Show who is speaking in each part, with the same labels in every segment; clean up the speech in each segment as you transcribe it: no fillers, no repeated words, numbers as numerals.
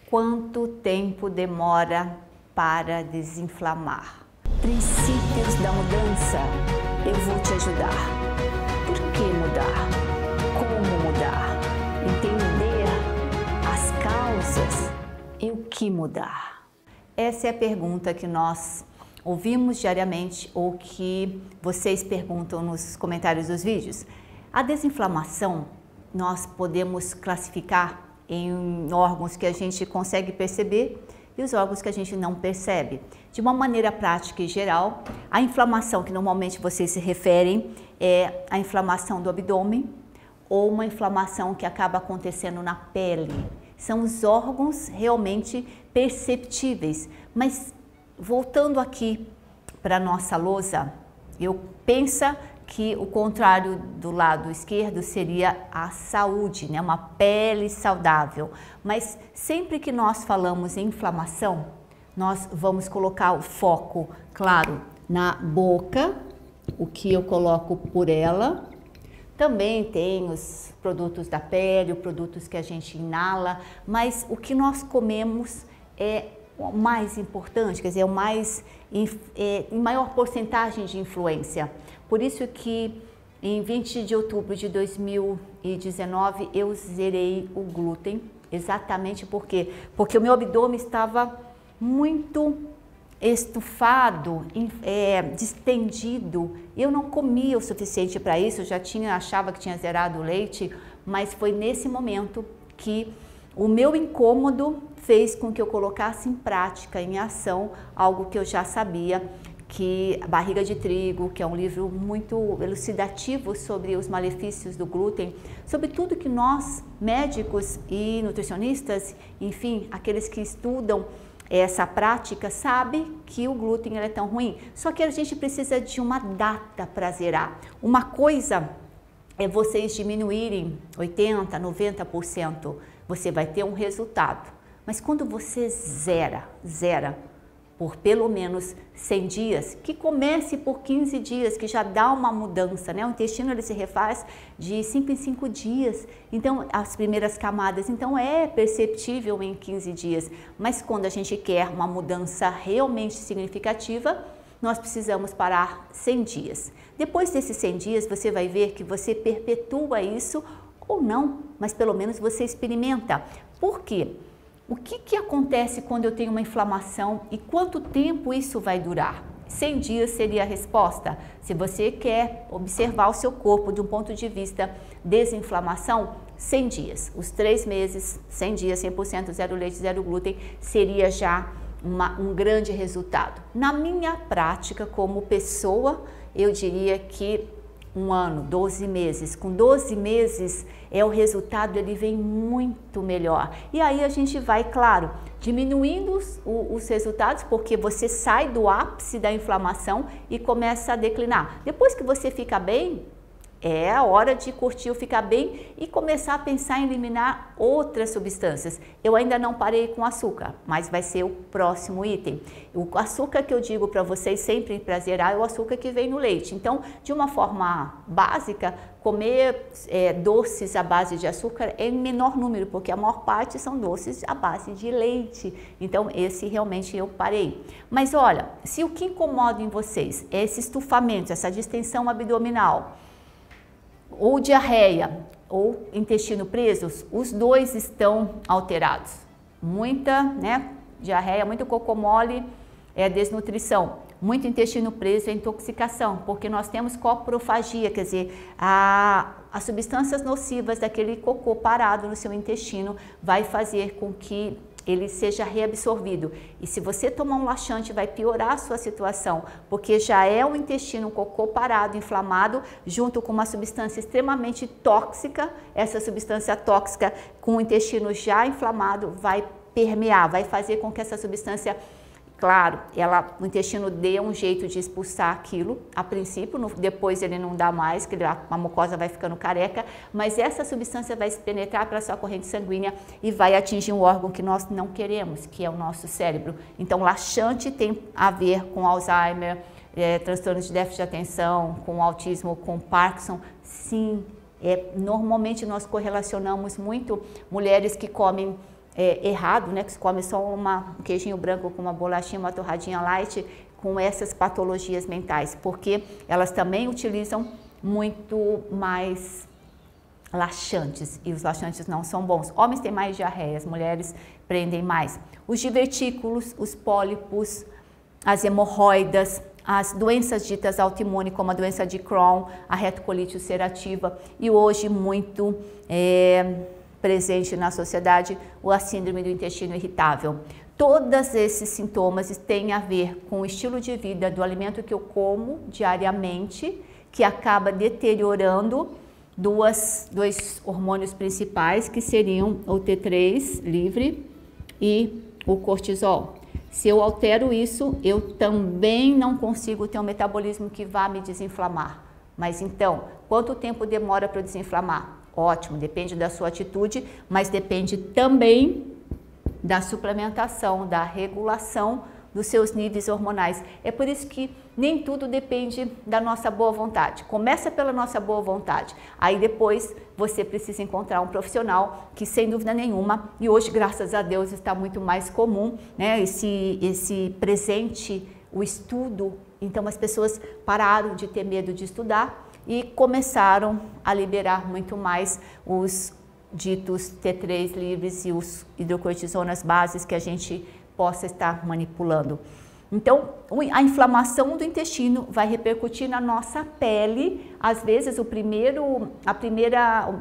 Speaker 1: Quanto tempo demora para desinflamar? Princípios da mudança, eu vou te ajudar. Por que mudar? Como mudar? Entender as causas e o que mudar? Essa é a pergunta que nós ouvimos diariamente ou que vocês perguntam nos comentários dos vídeos. A desinflamação nós podemos classificar em órgãos que a gente consegue perceber e os órgãos que a gente não percebe. De uma maneira prática e geral, a inflamação que normalmente vocês se referem é a inflamação do abdômen ou uma inflamação que acaba acontecendo na pele. São os órgãos realmente perceptíveis. Mas voltando aqui para a nossa lousa, eu penso que o contrário do lado esquerdo seria a saúde, né? Uma pele saudável. Mas sempre que nós falamos em inflamação, nós vamos colocar o foco, claro, na boca, o que eu coloco por ela. Também tem os produtos da pele, os produtos que a gente inala, mas o que nós comemos é o mais importante, quer dizer, o mais em maior porcentagem de influência. Por isso que em 20 de outubro de 2019 eu zerei o glúten, exatamente porque o meu abdômen estava muito estufado, distendido. Eu não comia o suficiente para isso, eu achava que tinha zerado o leite, mas foi nesse momento que o meu incômodo fez com que eu colocasse em prática, em ação, algo que eu já sabia, que a Barriga de Trigo, que é um livro muito elucidativo sobre os malefícios do glúten, sobre tudo que nós, médicos e nutricionistas, enfim, aqueles que estudam essa prática, sabem que o glúten é tão ruim. Só que a gente precisa de uma data para zerar. Uma coisa é vocês diminuírem 80%, 90%, você vai ter um resultado. Mas quando você zera por pelo menos 100 dias, que comece por 15 dias, que já dá uma mudança, né? O intestino ele se refaz de 5 em 5 dias, então as primeiras camadas, então é perceptível em 15 dias, mas quando a gente quer uma mudança realmente significativa, nós precisamos parar 100 dias. Depois desses 100 dias, você vai ver que você perpetua isso ou não, mas pelo menos você experimenta. Por quê? O que acontece quando eu tenho uma inflamação e quanto tempo isso vai durar? 100 dias seria a resposta. Se você quer observar o seu corpo de um ponto de vista desinflamação, 100 dias. Os 3 meses, 100 dias, 100%, zero leite, zero glúten, seria já um grande resultado. Na minha prática como pessoa, eu diria que 1 ano, 12 meses. Com 12 meses, o resultado ele vem muito melhor. E aí a gente vai, claro, diminuindo os resultados, porque você sai do ápice da inflamação e começa a declinar. Depois que você fica bem, é a hora de curtir o ficar bem e começar a pensar em eliminar outras substâncias. Eu ainda não parei com açúcar, mas vai ser o próximo item. O açúcar que eu digo para vocês sempre para zerar é o açúcar que vem no leite. Então, de uma forma básica, comer doces à base de açúcar é em menor número, porque a maior parte são doces à base de leite. Então, esse realmente eu parei. Mas olha, se o que incomoda em vocês é esse estufamento, essa distensão abdominal, ou diarreia, ou intestino presos, os dois estão alterados. Muita, diarreia, muito cocô mole é desnutrição, muito intestino preso é intoxicação, porque nós temos coprofagia, quer dizer, as substâncias nocivas daquele cocô parado no seu intestino vai fazer com que ele seja reabsorvido. E se você tomar um laxante, vai piorar a sua situação, porque já é o intestino, um cocô parado, inflamado, junto com uma substância extremamente tóxica. Essa substância tóxica, com o intestino já inflamado, vai permear, vai fazer com que essa substância, claro, o intestino dê um jeito de expulsar aquilo, a princípio, depois ele não dá mais, que a mucosa vai ficando careca, mas essa substância vai se penetrar pela sua corrente sanguínea e vai atingir um órgão que nós não queremos, que é o nosso cérebro. Então, laxante tem a ver com Alzheimer, transtornos de déficit de atenção, com autismo, com Parkinson, sim. Normalmente nós correlacionamos muito mulheres que comem errado, né, que se come só um queijinho branco com uma bolachinha, uma torradinha light, com essas patologias mentais, porque elas também utilizam muito mais laxantes e os laxantes não são bons. Homens têm mais diarreia, as mulheres prendem mais. Os divertículos, os pólipos, as hemorroidas, as doenças ditas autoimunes, como a doença de Crohn, a retocolite ulcerativa e hoje muito presente na sociedade, a síndrome do intestino irritável. Todos esses sintomas têm a ver com o estilo de vida do alimento que eu como diariamente, que acaba deteriorando dois hormônios principais, que seriam o T3 livre e o cortisol. Se eu altero isso, eu também não consigo ter um metabolismo que vá me desinflamar. Mas então, quanto tempo demora para eu desinflamar? Ótimo, depende da sua atitude, mas depende também da suplementação, da regulação dos seus níveis hormonais. É por isso que nem tudo depende da nossa boa vontade. Começa pela nossa boa vontade. Aí depois você precisa encontrar um profissional que, sem dúvida nenhuma, e hoje, graças a Deus, está muito mais comum, né, esse presente, o estudo. Então as pessoas pararam de ter medo de estudar e começaram a liberar muito mais os ditos T3 livres e os hidrocortisonas bases que a gente possa estar manipulando. Então, a inflamação do intestino vai repercutir na nossa pele. Às vezes, o primeiro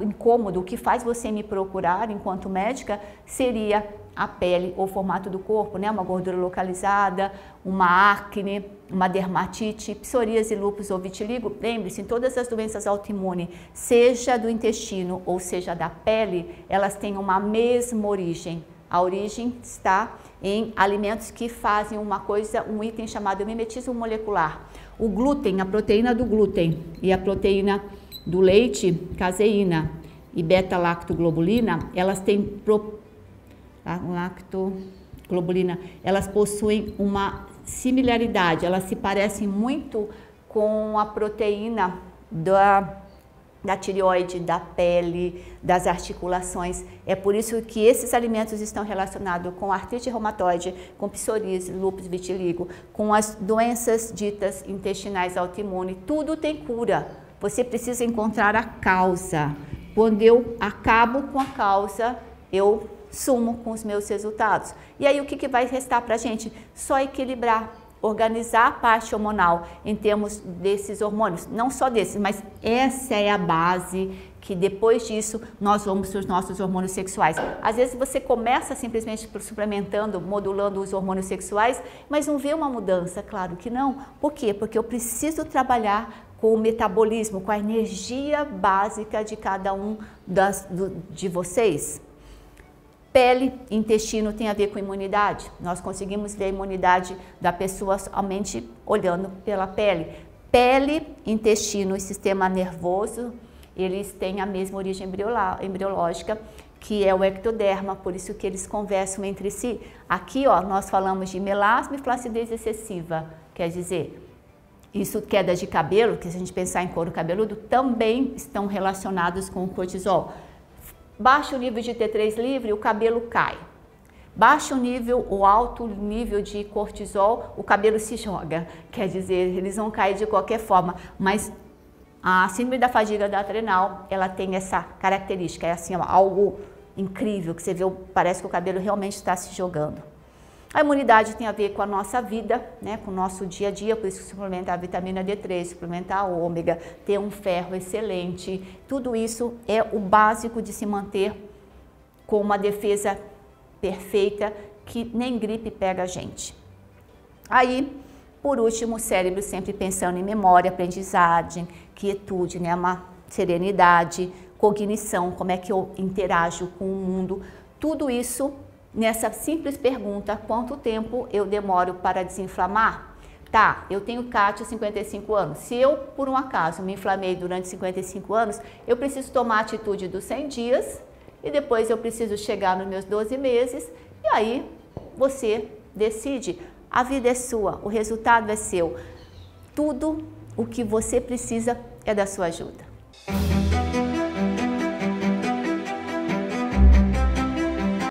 Speaker 1: incômodo que faz você me procurar enquanto médica seria a pele ou o formato do corpo, né? Uma gordura localizada, uma acne, uma dermatite, psoríase, lúpus ou vitiligo. Lembre-se, todas as doenças autoimunes, seja do intestino ou seja da pele, elas têm uma mesma origem. A origem está em alimentos que fazem um item chamado mimetismo molecular. O glúten, a proteína do glúten e a proteína do leite, caseína e beta-lactoglobulina, elas têm elas possuem uma similaridade, elas se parecem muito com a proteína da tireoide, da pele, das articulações. É por isso que esses alimentos estão relacionados com artrite reumatoide, com psoríase, lúpus, vitiligo, com as doenças ditas intestinais autoimunes. Tudo tem cura. Você precisa encontrar a causa. Quando eu acabo com a causa, eu sumo com os meus resultados. E aí o que vai restar para a gente? Só equilibrar, organizar a parte hormonal em termos desses hormônios, não só desses, mas essa é a base que depois disso nós vamos para os nossos hormônios sexuais. Às vezes você começa simplesmente suplementando, modulando os hormônios sexuais, mas não vê uma mudança, claro que não. Por quê? Porque eu preciso trabalhar com o metabolismo, com a energia básica de cada um de vocês. Pele, intestino tem a ver com imunidade. Nós conseguimos ver a imunidade da pessoa somente olhando pela pele. Pele, intestino e sistema nervoso, eles têm a mesma origem embriológica, que é o ectoderma, por isso que eles conversam entre si. Aqui, ó, nós falamos de melasma e flacidez excessiva, quer dizer, isso, queda de cabelo, que se a gente pensar em couro cabeludo, também estão relacionados com o cortisol. Baixa o nível de T3 livre, o cabelo cai. Baixa o nível, o alto nível de cortisol, o cabelo se joga. Quer dizer, eles vão cair de qualquer forma. Mas a síndrome da fadiga adrenal, ela tem essa característica. É assim, ó, algo incrível, que você vê, parece que o cabelo realmente está se jogando. A imunidade tem a ver com a nossa vida, né, com o nosso dia a dia, por isso que suplementar a vitamina D3, suplementar a ômega, ter um ferro excelente, tudo isso é o básico de se manter com uma defesa perfeita, que nem gripe pega a gente. Aí, por último, o cérebro sempre pensando em memória, aprendizagem, quietude, né, uma serenidade, cognição, como é que eu interajo com o mundo, tudo isso nessa simples pergunta: quanto tempo eu demoro para desinflamar? Tá, eu tenho Kátia, 55 anos. Se eu, por um acaso, me inflamei durante 55 anos, eu preciso tomar a atitude dos 100 dias e depois eu preciso chegar nos meus 12 meses e aí você decide. A vida é sua, o resultado é seu. Tudo o que você precisa é da sua ajuda.